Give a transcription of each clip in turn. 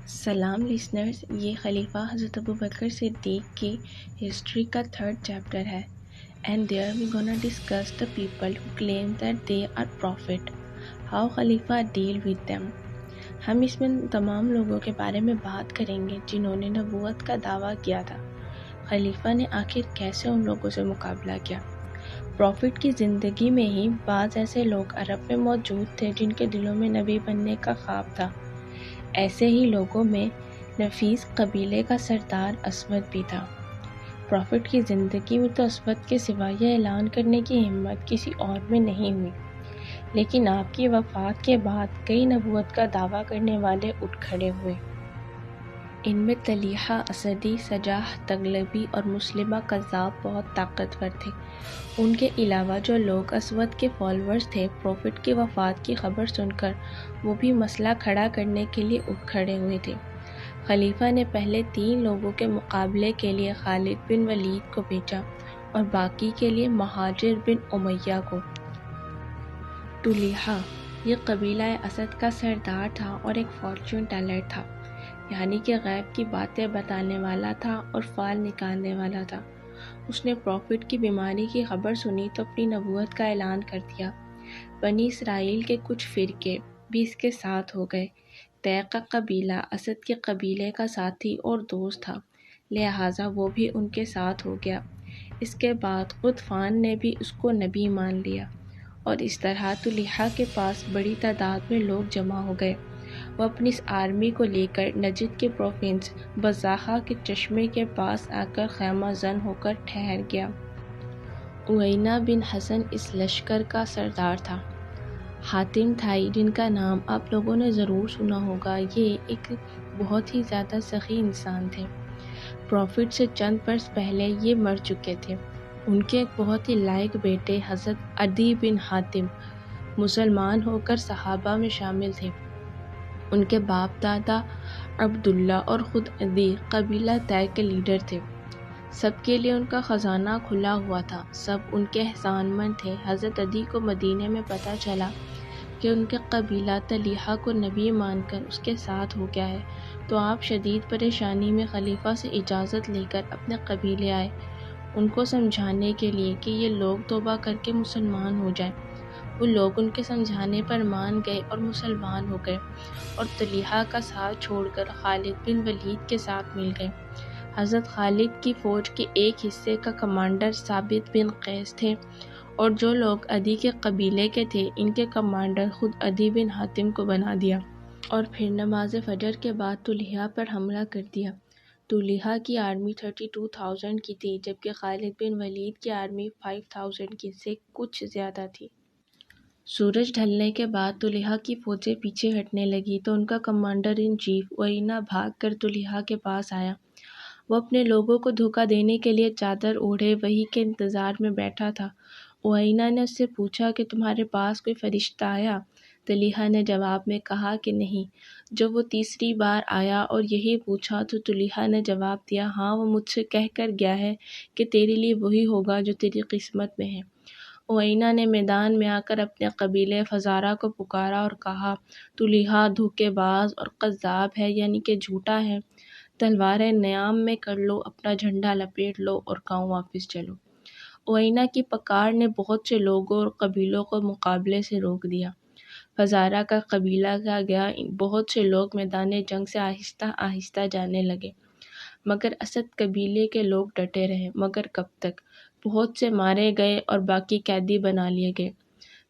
سلام لسنرز، یہ خلیفہ حضرت ابوبکر صدیق کی ہسٹری کا 3rd چیپٹر ہے and there we gonna discuss the people who claim that they are prophet, how خلیفہ deal with them. ہم اس میں تمام لوگوں کے بارے میں بات کریں گے جنہوں نے نبوت کا دعویٰ کیا تھا۔ خلیفہ نے آخر کیسے ان لوگوں سے مقابلہ کیا۔ پروفٹ کی زندگی میں ہی بعض ایسے لوگ عرب میں موجود تھے جن کے دلوں میں نبی بننے کا خواب تھا۔ ایسے ہی لوگوں میں نفیس قبیلے کا سردار اسود بھی تھا۔ پروفٹ کی زندگی میں تو اسود کے سوا یہ اعلان کرنے کی ہمت کسی اور میں نہیں ہوئی، لیکن آپ کی وفات کے بعد کئی نبوت کا دعویٰ کرنے والے اٹھ کھڑے ہوئے۔ ان میں طلیحہ اسدی، سجاح تغلبی اور مسلمہ کذاب بہت طاقتور تھے۔ ان کے علاوہ جو لوگ اسود کے فالوورز تھے، پروفٹ کی وفات کی خبر سن کر وہ بھی مسئلہ کھڑا کرنے کے لیے اٹھ کھڑے ہوئے تھے۔ خلیفہ نے پہلے 3 لوگوں کے مقابلے کے لیے خالد بن ولید کو بھیجا اور باقی کے لیے مہاجر بن امیہ کو۔ طلیحہ یہ قبیلہ اسد کا سردار تھا اور ایک فارچون ٹیلر تھا، یعنی کہ غیب کی باتیں بتانے والا تھا اور فال نکالنے والا تھا۔ اس نے پروفٹ کی بیماری کی خبر سنی تو اپنی نبوت کا اعلان کر دیا۔ بنی اسرائیل کے کچھ فرقے بھی اس کے ساتھ ہو گئے۔ طے کا قبیلہ اسد کے قبیلے کا ساتھی اور دوست تھا، لہٰذا وہ بھی ان کے ساتھ ہو گیا۔ اس کے بعد غطفان نے بھی اس کو نبی مان لیا، اور اس طرح طلیحہ کے پاس بڑی تعداد میں لوگ جمع ہو گئے۔ وہ اپنی اس آرمی کو لے کر نجد کے پروونس بزاخہ کے چشمے کے پاس آ کر خیمہ زن ہو کر ٹھہر گیا۔ عیینہ بن حصن اس لشکر کا سردار تھا۔ حاتم تھائی، جن کا نام آپ لوگوں نے ضرور سنا ہوگا، یہ ایک بہت ہی زیادہ سخی انسان تھے۔ پروفٹ سے چند برس پہلے یہ مر چکے تھے۔ ان کے ایک بہت ہی لائق بیٹے حضرت عدی بن حاتم مسلمان ہو کر صحابہ میں شامل تھے۔ ان کے باپ دادا عبداللہ اور خود عدی قبیلہ طے کے لیڈر تھے۔ سب کے لیے ان کا خزانہ کھلا ہوا تھا، سب ان کے احسان مند تھے۔ حضرت عدی کو مدینے میں پتہ چلا کہ ان کے قبیلہ طلیحہ کو نبی مان کر اس کے ساتھ ہو گیا ہے، تو آپ شدید پریشانی میں خلیفہ سے اجازت لے کر اپنے قبیلے آئے، ان کو سمجھانے کے لیے کہ یہ لوگ توبہ کر کے مسلمان ہو جائیں۔ وہ لوگ ان کے سمجھانے پر مان گئے اور مسلمان ہو گئے، اور طلیحہ کا ساتھ چھوڑ کر خالد بن ولید کے ساتھ مل گئے۔ حضرت خالد کی فوج کے ایک حصے کا کمانڈر ثابت بن قیس تھے، اور جو لوگ عدی کے قبیلے کے تھے ان کے کمانڈر خود عدی بن حاتم کو بنا دیا، اور پھر نماز فجر کے بعد طلیحہ پر حملہ کر دیا۔ طلیحہ کی آرمی 32,000 کی تھی، جبکہ خالد بن ولید کی آرمی 5,000 کی سے کچھ زیادہ تھی۔ سورج ڈھلنے کے بعد طلیحہ کی فوجیں پیچھے ہٹنے لگی تو ان کا کمانڈر ان چیف عیینہ بھاگ کر طلیحہ کے پاس آیا۔ وہ اپنے لوگوں کو دھوکہ دینے کے لیے چادر اوڑھے وحی کے انتظار میں بیٹھا تھا۔ عیینہ نے اس سے پوچھا کہ تمہارے پاس کوئی فرشتہ آیا؟ طلیحہ نے جواب میں کہا کہ نہیں۔ جب وہ تیسری بار آیا اور یہی پوچھا تو طلیحہ نے جواب دیا، ہاں، وہ مجھ سے کہہ کر گیا ہے کہ تیرے لیے وہی ہوگا جو تیری قسمت میں ہے۔ عیینہ نے میدان میں آ کر اپنے قبیلے فزارہ کو پکارا اور کہا، طلیحہ دھوکے باز اور کذاب ہے، یعنی کہ جھوٹا ہے۔ تلواریں نیام میں کر لو، اپنا جھنڈا لپیٹ لو اور گاؤں واپس چلو۔ عیینہ کی پکار نے بہت سے لوگوں اور قبیلوں کو مقابلے سے روک دیا۔ فزارہ کا قبیلہ کا گیا، بہت سے لوگ میدان جنگ سے آہستہ آہستہ جانے لگے، مگر اسد قبیلے کے لوگ ڈٹے رہے۔ مگر کب تک؟ بہت سے مارے گئے اور باقی قیدی بنا لیے گئے۔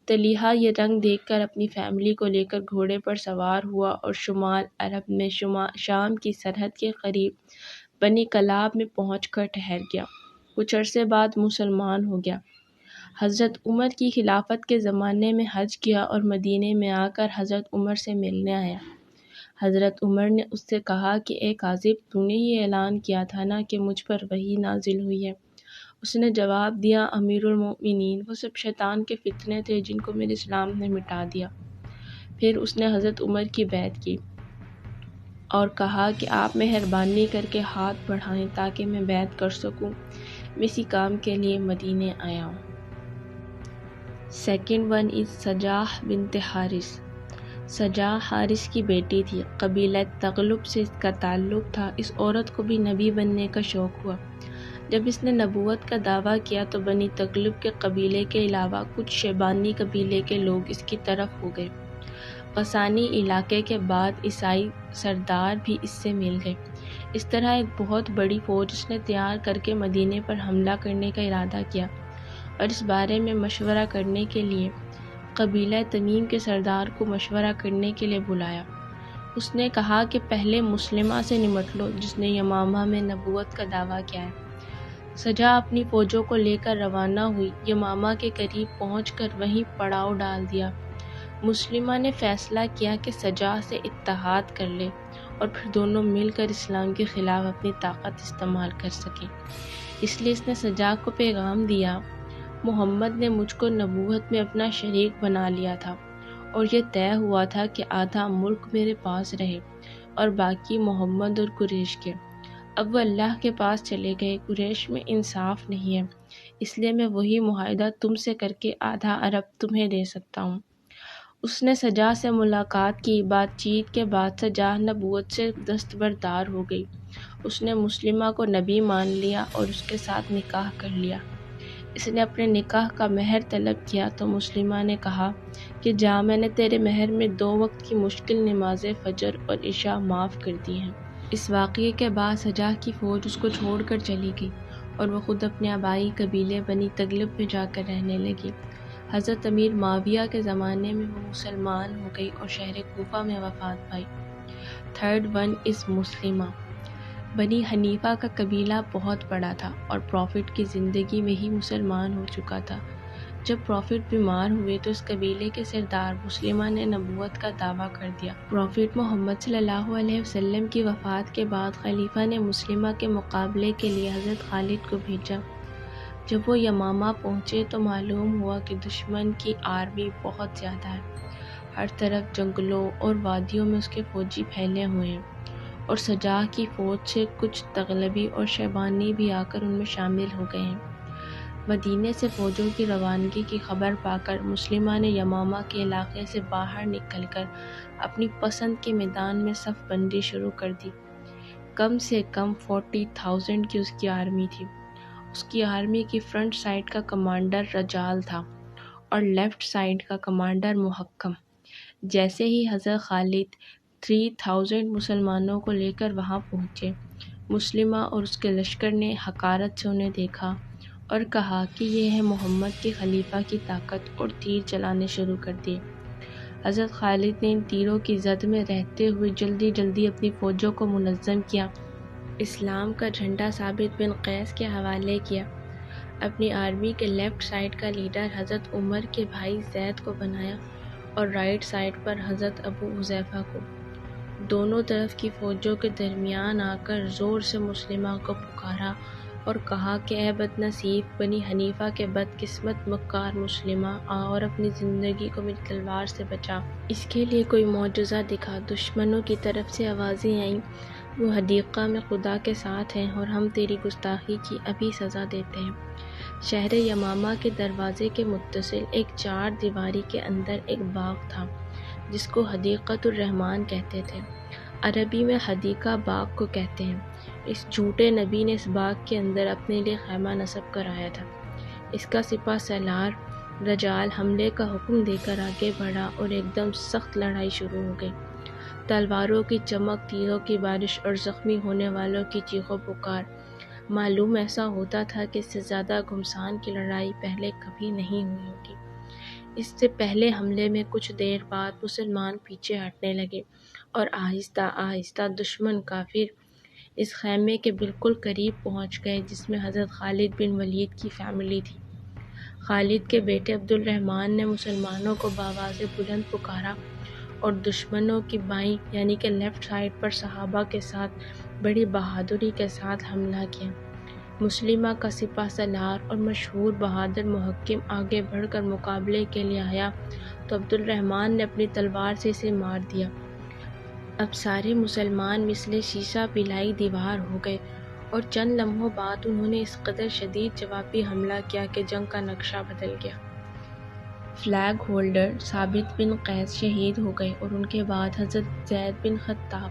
طلیحہ یہ رنگ دیکھ کر اپنی فیملی کو لے کر گھوڑے پر سوار ہوا اور شمال عرب میں شام کی سرحد کے قریب بنی کلاب میں پہنچ کر ٹھہر گیا۔ کچھ عرصے بعد مسلمان ہو گیا۔ حضرت عمر کی خلافت کے زمانے میں حج کیا اور مدینے میں آ کر حضرت عمر سے ملنے آیا۔ حضرت عمر نے اس سے کہا کہ اے کاذب، تو نے یہ اعلان کیا تھا نا کہ مجھ پر وحی نازل ہوئی ہے۔ اس نے جواب دیا، امیر المؤمنین، وہ سب شیطان کے فتنے تھے جن کو میرے اسلام نے مٹا دیا۔ پھر اس نے حضرت عمر کی بیعت کی اور کہا کہ آپ مہربانی کر کے ہاتھ بڑھائیں تاکہ میں بیعت کر سکوں، میں اسی کام کے لیے مدینے آیا ہوں۔ سیکنڈ ون از سجاح بنت حارث۔ سجا حارث کی بیٹی تھی، قبیلہ تغلب سے اس کا تعلق تھا۔ اس عورت کو بھی نبی بننے کا شوق ہوا۔ جب اس نے نبوت کا دعویٰ کیا تو بنی تغلب کے قبیلے کے علاوہ کچھ شیبانی قبیلے کے لوگ اس کی طرف ہو گئے۔ غسانی علاقے کے بعد عیسائی سردار بھی اس سے مل گئے۔ اس طرح ایک بہت بڑی فوج اس نے تیار کر کے مدینے پر حملہ کرنے کا ارادہ کیا اور اس بارے میں مشورہ کرنے کے لیے قبیلہ تمیم کے سردار کو مشورہ کرنے کے لیے بلایا۔ اس نے کہا کہ پہلے مسلمہ سے نمٹ لو جس نے یمامہ میں نبوت کا دعویٰ کیا ہے۔ سجا اپنی فوجوں کو لے کر روانہ ہوئی، یمامہ کے قریب پہنچ کر وہیں پڑاؤ ڈال دیا۔ مسلمہ نے فیصلہ کیا کہ سجا سے اتحاد کر لے اور پھر دونوں مل کر اسلام کے خلاف اپنی طاقت استعمال کر سکیں۔ اس لیے اس نے سجا کو پیغام دیا، محمد نے مجھ کو نبوت میں اپنا شریک بنا لیا تھا اور یہ طے ہوا تھا کہ آدھا ملک میرے پاس رہے اور باقی محمد اور قریش کے۔ اب وہ اللہ کے پاس چلے گئے، قریش میں انصاف نہیں ہے، اس لیے میں وہی معاہدہ تم سے کر کے آدھا عرب تمہیں دے سکتا ہوں۔ اس نے سجا سے ملاقات کی۔ بات چیت کے بعد سجا نبوت سے دستبردار ہو گئی۔ اس نے مسلمہ کو نبی مان لیا اور اس کے ساتھ نکاح کر لیا۔ اس نے اپنے نکاح کا مہر طلب کیا تو مسلمہ نے کہا کہ جا، میں نے تیرے مہر میں 2 وقت کی مشکل نمازیں فجر اور عشاء معاف کر دی ہیں۔ اس واقعے کے بعد سجا کی فوج اس کو چھوڑ کر چلی گئی اور وہ خود اپنے آبائی قبیلے بنی تغلب میں جا کر رہنے لگی۔ حضرت امیر معاویہ کے زمانے میں وہ مسلمان ہو گئی اور شہر کوفہ میں وفات پائی۔ 3rd one is مسلمہ۔ بنی حنیفہ کا قبیلہ بہت بڑا تھا اور پروفٹ کی زندگی میں ہی مسلمان ہو چکا تھا۔ جب پروفٹ بیمار ہوئے تو اس قبیلے کے سردار مسلمہ نے نبوت کا دعویٰ کر دیا۔ پروفٹ محمد صلی اللہ علیہ وسلم کی وفات کے بعد خلیفہ نے مسلمہ کے مقابلے کے لیے حضرت خالد کو بھیجا۔ جب وہ یمامہ پہنچے تو معلوم ہوا کہ دشمن کی آرمی بہت زیادہ ہے۔ ہر طرف جنگلوں اور وادیوں میں اس کے فوجی پھیلے ہوئے ہیں اور سجا کی فوج سے کچھ تغلبی اور شیبانی بھی آ کر ان میں شامل ہو گئے ہیں۔ مدینے سے فوجوں کی روانگی کی خبر پا کر مسلمہ نے یمامہ کے علاقے سے باہر نکل کر اپنی پسند کے میدان میں صف بندی شروع کر دی۔ کم سے کم 40,000 کی اس کی آرمی تھی۔ اس کی آرمی کی فرنٹ سائڈ کا کمانڈر رجال تھا اور لیفٹ سائڈ کا کمانڈر محکم۔ جیسے ہی حضرت خالد 3000 مسلمانوں کو لے کر وہاں پہنچے، مسلمہ اور اس کے لشکر نے حقارت سے انہیں دیکھا اور کہا کہ یہ ہے محمد کے خلیفہ کی طاقت، اور تیر چلانے شروع کر دیے۔ حضرت خالد نے ان تیروں کی زد میں رہتے ہوئے جلدی جلدی اپنی فوجوں کو منظم کیا، اسلام کا جھنڈا ثابت بن قیس کے حوالے کیا، اپنی آرمی کے لیفٹ سائڈ کا لیڈر حضرت عمر کے بھائی زید کو بنایا اور رائٹ سائڈ پر حضرت ابو حذیفہ کو۔ دونوں طرف کی فوجوں کے درمیان آ کر زور سے مسلمہ کو پکارا اور کہا کہ اے بد نصیب بنی حنیفہ کے بد قسمت مکار مسلمہ، آ اور اپنی زندگی کو میری تلوار سے بچا۔ اس کے لیے کوئی معجزہ دکھا۔ دشمنوں کی طرف سے آوازیں آئیں، وہ حدیقہ میں خدا کے ساتھ ہیں اور ہم تیری گستاخی کی ابھی سزا دیتے ہیں۔ شہر یمامہ کے دروازے کے متصل ایک 4 دیواری کے اندر ایک باغ تھا جس کو حدیقۃ الرحمن کہتے تھے۔ عربی میں حدیقہ باغ کو کہتے ہیں۔ اس جھوٹے نبی نے اس باغ کے اندر اپنے لیے خیمہ نصب کرایا تھا۔ اس کا سپہ سالار رجال حملے کا حکم دے کر آگے بڑھا اور ایک دم سخت لڑائی شروع ہو گئی۔ تلواروں کی چمک، تیروں کی بارش اور زخمی ہونے والوں کی چیخ و پکار۔ معلوم ایسا ہوتا تھا کہ اس سے زیادہ گھمسان کی لڑائی پہلے کبھی نہیں ہوئی ہوگی۔ اس سے پہلے حملے میں کچھ دیر بعد مسلمان پیچھے ہٹنے لگے اور آہستہ آہستہ دشمن کافر اس خیمے کے بالکل قریب پہنچ گئے جس میں حضرت خالد بن ولید کی فیملی تھی۔ خالد کے بیٹے عبد الرحمن نے مسلمانوں کو بآواز بلند پکارا اور دشمنوں کی بائیں یعنی کہ لیفٹ سائڈ پر صحابہ کے ساتھ بڑی بہادری کے ساتھ حملہ کیا۔ مسلمہ کا سپہ سالار اور مشہور بہادر محکم آگے بڑھ کر مقابلے کے لیے آیا تو عبد الرحمن نے اپنی تلوار سے اسے مار دیا۔ اب سارے مسلمان مثل شیشہ پلائی دیوار ہو گئے اور چند لمحوں بعد انہوں نے اس قدر شدید جوابی حملہ کیا کہ جنگ کا نقشہ بدل گیا۔ فلیگ ہولڈر ثابت بن قیس شہید ہو گئے اور ان کے بعد حضرت زید بن خطاب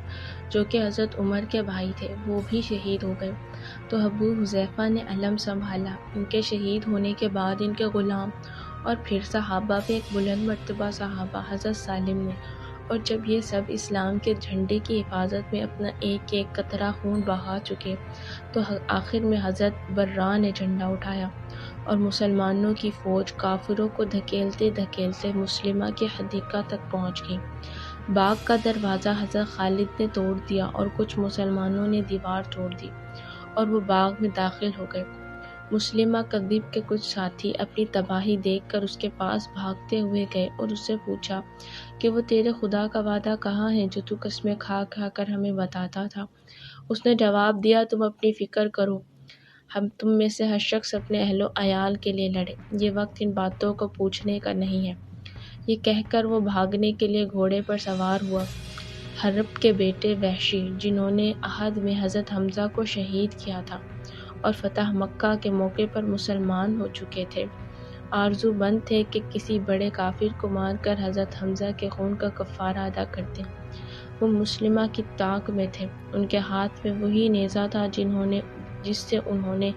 جو کہ حضرت عمر کے بھائی تھے وہ بھی شہید ہو گئے۔ تو ابو حذیفہ نے علم سنبھالا۔ ان کے شہید ہونے کے بعد ان کے غلام اور پھر صحابہ پہ ایک بلند مرتبہ صحابہ حضرت سالم نے، اور جب یہ سب اسلام کے جھنڈے کی حفاظت میں اپنا ایک ایک قطرہ خون بہا چکے تو آخر میں حضرت برا نے جھنڈا اٹھایا اور مسلمانوں کی فوج کافروں کو دھکیلتے دھکیلتے مسلمہ کے حدیقہ تک پہنچ گئی۔ باغ کا دروازہ حضرت خالد نے توڑ دیا اور کچھ مسلمانوں نے دیوار توڑ دی اور وہ باغ میں داخل ہو گئے۔ مسلمہ کذب کے کچھ ساتھی اپنی تباہی دیکھ کر اس کے پاس بھاگتے ہوئے گئے اور اس سے پوچھا کہ وہ تیرے خدا کا وعدہ کہاں ہے جو تو قسمیں کھا کھا کر ہمیں بتاتا تھا؟ اس نے جواب دیا، تم اپنی فکر کرو، ہم تم میں سے ہر شخص اپنے اہل و عیال کے لیے لڑے، یہ وقت ان باتوں کو پوچھنے کا نہیں ہے۔ یہ کہہ کر وہ بھاگنے کے لیے گھوڑے پر سوار ہوا۔ حرب کے بیٹے وحشی جنہوں نے احد میں حضرت حمزہ کو شہید کیا تھا اور فتح مکہ کے موقع پر مسلمان ہو چکے تھے، آرزو مند تھے کہ کسی بڑے کافر کو مار کر حضرت حمزہ کے خون کا کفارہ ادا کرتے۔ وہ مسلمہ کی طاق میں تھے، ان کے ہاتھ میں وہی نیزہ تھا جس سے انہوں نے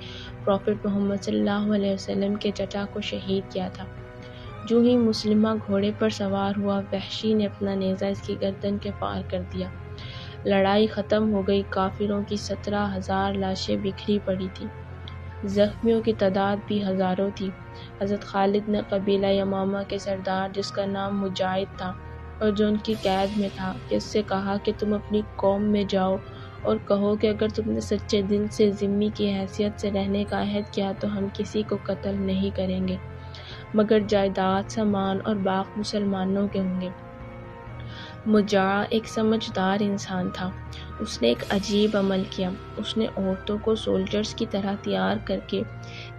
پروفٹ محمد صلی اللہ علیہ وسلم کے چچا کو شہید کیا تھا۔ جو ہی مسلمہ گھوڑے پر سوار ہوا، وحشی نے اپنا نیزہ اس کی گردن کے پار کر دیا۔ لڑائی ختم ہو گئی، کافروں کی 17,000 لاشیں بکھری پڑی تھیں، زخمیوں کی تعداد بھی ہزاروں تھی۔ حضرت خالد نے قبیلہ یمامہ کے سردار جس کا نام مجاہد تھا اور جو ان کی قید میں تھا کہ اس سے کہا کہ تم اپنی قوم میں جاؤ اور کہو کہ اگر تم نے سچے دل سے ذمہ کی حیثیت سے رہنے کا عہد کیا تو ہم کسی کو قتل نہیں کریں گے مگر جائیداد، سامان اور باغ مسلمانوں کے ہوں گے۔ مجاع ایک سمجھدار انسان تھا۔ اس نے ایک عجیب عمل کیا۔ اس نے عورتوں کو سولجرز کی طرح تیار کر کے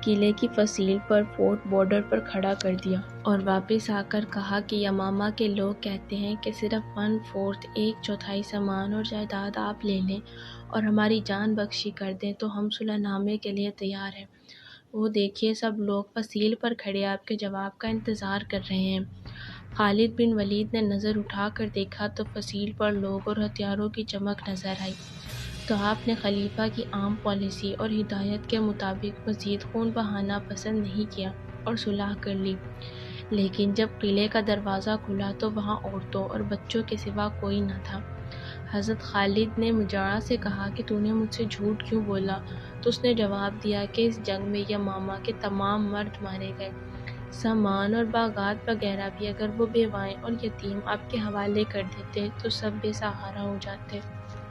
قلعے کی فصیل پر فورٹ بارڈر پر کھڑا کر دیا اور واپس آ کر کہا کہ یمامہ کے لوگ کہتے ہیں کہ صرف 1/4 1/4 سامان اور جائیداد آپ لے لیں اور ہماری جان بخشی کر دیں تو ہم صلح نامے کے لیے تیار ہیں۔ وہ دیکھیے سب لوگ فصیل پر کھڑے آپ کے جواب کا انتظار کر رہے ہیں۔ خالد بن ولید نے نظر اٹھا کر دیکھا تو فصیل پر لوگ اور ہتھیاروں کی چمک نظر آئی۔ تو آپ نے خلیفہ کی عام پالیسی اور ہدایت کے مطابق مزید خون بہانا پسند نہیں کیا اور صلح کر لی۔ لیکن جب قلعے کا دروازہ کھلا تو وہاں عورتوں اور بچوں کے سوا کوئی نہ تھا۔ حضرت خالد نے مجاع سے کہا کہ تو نے مجھ سے جھوٹ کیوں بولا؟ تو اس نے جواب دیا کہ اس جنگ میں یمامہ کے تمام مرد مارے گئے، سامان اور باغات وغیرہ بھی اگر وہ بیوائیں اور یتیم آپ کے حوالے کر دیتے تو سب بے سہارا ہو جاتے،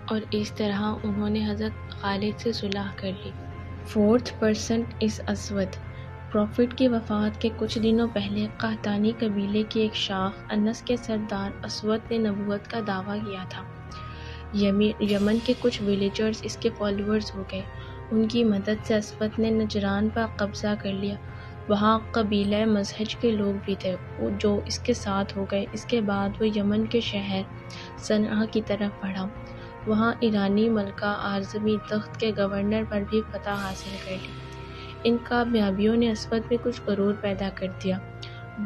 اور اس طرح انہوں نے حضرت خالد سے صلح کر لی۔ 4th person is اسود۔ پروفٹ کی وفات کے کچھ دنوں پہلے قحطانی قبیلے کی ایک شاخ انس کے سردار اسود نے نبوت کا دعویٰ کیا تھا۔ یمن کے کچھ ولیجرز اس کے فالوورز ہو گئے۔ ان کی مدد سے اسود نے نجران پر قبضہ کر لیا۔ وہاں قبیلہ مزہج کے لوگ بھی تھے جو اس کے ساتھ ہو گئے۔ اس کے بعد وہ یمن کے شہر صنعا کی طرف بڑھا۔ وہاں ایرانی ملکہ آرزمی تخت کے گورنر پر بھی فتح حاصل کر لی۔ ان کامیابیوں نے اسود میں کچھ غرور پیدا کر دیا۔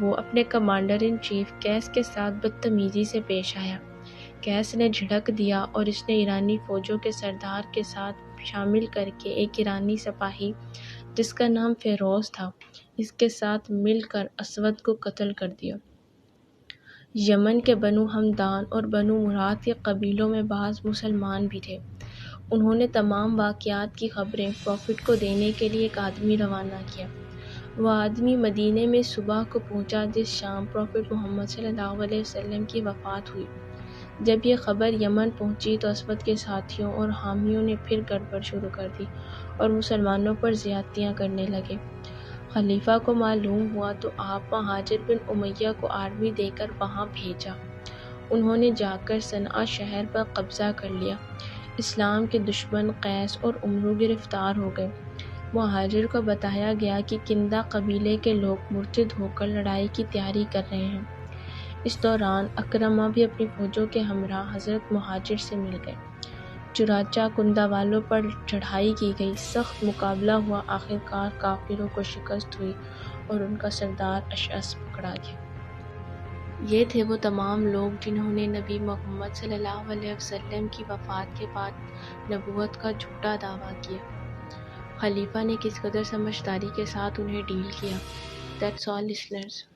وہ اپنے کمانڈر ان چیف قیس کے ساتھ بدتمیزی سے پیش آیا۔ قیس نے جھڑک دیا اور اس نے ایرانی فوجوں کے سردار کے ساتھ شامل کر کے ایک ایرانی سپاہی جس کا نام فیروز تھا اس کے ساتھ مل کر اسود کو قتل کر دیا۔ یمن کے بنو ہمدان اور بنو مراد کے قبیلوں میں بعض مسلمان بھی تھے۔ انہوں نے تمام واقعات کی خبریں پروفٹ کو دینے کے لیے ایک آدمی روانہ کیا۔ وہ آدمی مدینے میں صبح کو پہنچا جس شام پروفٹ محمد صلی اللہ علیہ وسلم کی وفات ہوئی۔ جب یہ خبر یمن پہنچی تو اسود کے ساتھیوں اور حامیوں نے پھر گڑبڑ شروع کر دی اور مسلمانوں پر زیادتیاں کرنے لگے۔ خلیفہ کو معلوم ہوا تو آپ مہاجر بن امیہ کو آرمی دے کر وہاں بھیجا۔ انہوں نے جا کر صنعا شہر پر قبضہ کر لیا۔ اسلام کے دشمن قیس اور عمرو گرفتار ہو گئے۔ مہاجر کو بتایا گیا کہ کندہ قبیلے کے لوگ مرتد ہو کر لڑائی کی تیاری کر رہے ہیں۔ اس دوران اکرمہ بھی اپنی فوجوں کے ہمراہ حضرت مہاجر سے مل گئے۔ چنانچہ کندہ والوں پر چڑھائی کی گئی، سخت مقابلہ ہوا، آخرکار کافروں کو شکست ہوئی اور ان کا سردار اشعث پکڑا گیا۔ یہ تھے وہ تمام لوگ جنہوں نے نبی محمد صلی اللہ علیہ وسلم کی وفات کے بعد نبوت کا جھوٹا دعویٰ کیا۔ خلیفہ نے کس قدر سمجھداری کے ساتھ انہیں ڈیل کیا۔ That's all listeners.